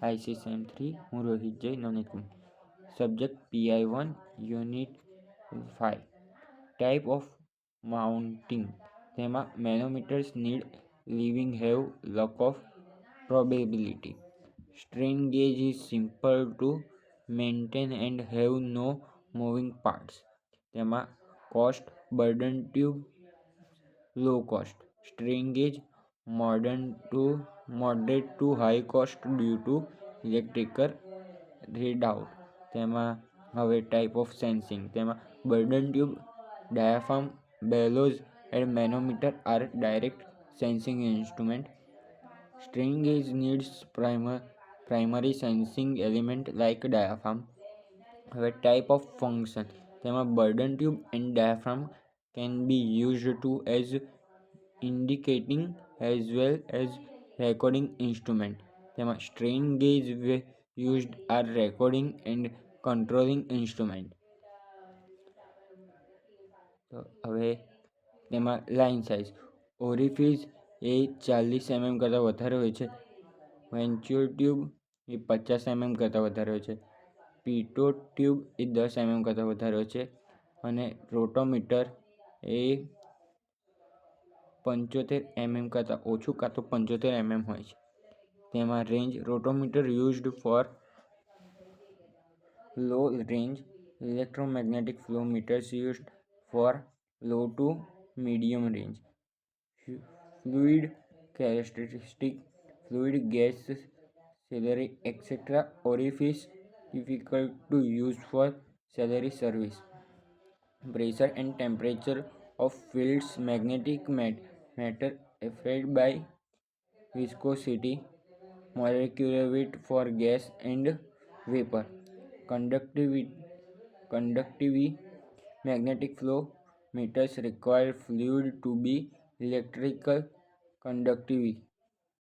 ICSM3 હું Rohit Jay Navneet. Subject PI1 unit 5 type of mounting. તેમાં manometers need living have lack of probability. Strain gauge is simple to maintain and have no moving parts. તેમાં cost Bourdon tube low cost. Strain gauge moderate to high cost due to electrical readout. તેમાં હવે type of sensing. તેમાં Bourdon tube, diaphragm, bellows and manometer are direct sensing instrument. Strain gauge needs primary sensing element like diaphragm. હવે type of function. તેમાં Bourdon tube and diaphragm can be used to as indicating as well as recording instrument. તેમાં strain gauge used are recording and controlling instrument. તો હવે તેમાં line size. Orifice એ 40 mm કરતાં વધારે હોય છે. વેન્ચ્યુઅર ટ્યુબ એ 50 mm કરતાં વધારે હોય છે. પીટો ટ્યુબ એ 10 mm કરતાં વધારે હોય છે. અને રોટોમીટર એ 75 mm કરતાં ઓછું કાં તો 75 mm હોય છે. તેમાં range. Rotameter used for low range electromagnetic flow meters used for low to medium range. Fluid characteristic. Fluid, gas, slurry et cetera. Orifice difficult to use for salary service. Pressure and temperature of fields. Magnetic matter affected by viscosity. Molecular weight for gas and vapor. Conductivity. Magnetic flow meters require fluid to be electrical conductivity.